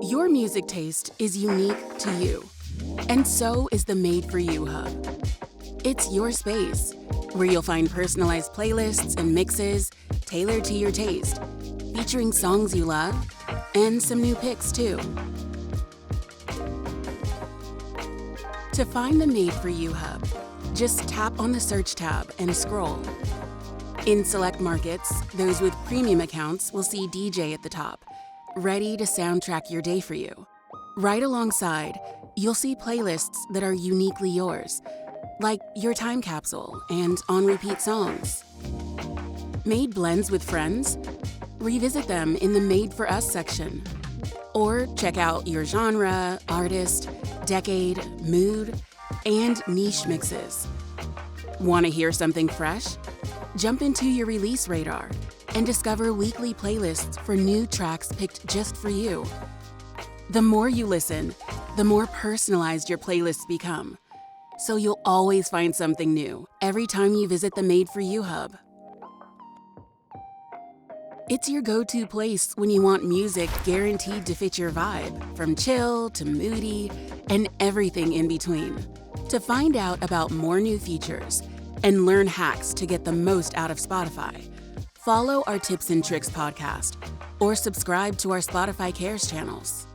Your music taste is unique to you, and so is the Made For You Hub. It's your space, where you'll find personalized playlists and mixes tailored to your taste, featuring songs you love, and some new picks too. To find the Made For You Hub, just tap on the search tab and scroll. In select markets, those with premium accounts will see DJ at the top, ready to soundtrack your day for you. Right alongside, you'll see playlists that are uniquely yours, like your time capsule and on-repeat songs. Made blends with friends? Revisit them in the Made For Us section. Or check out your genre, artist, decade, mood, and niche mixes. Want to hear something fresh? Jump into your release radar and discover weekly playlists for new tracks picked just for you. The more you listen, the more personalized your playlists become. So you'll always find something new every time you visit the Made For You Hub. It's your go-to place when you want music guaranteed to fit your vibe, from chill to moody and everything in between. To find out about more new features and learn hacks to get the most out of Spotify, follow our Tips and Tricks podcast or subscribe to our Spotify Cares channels.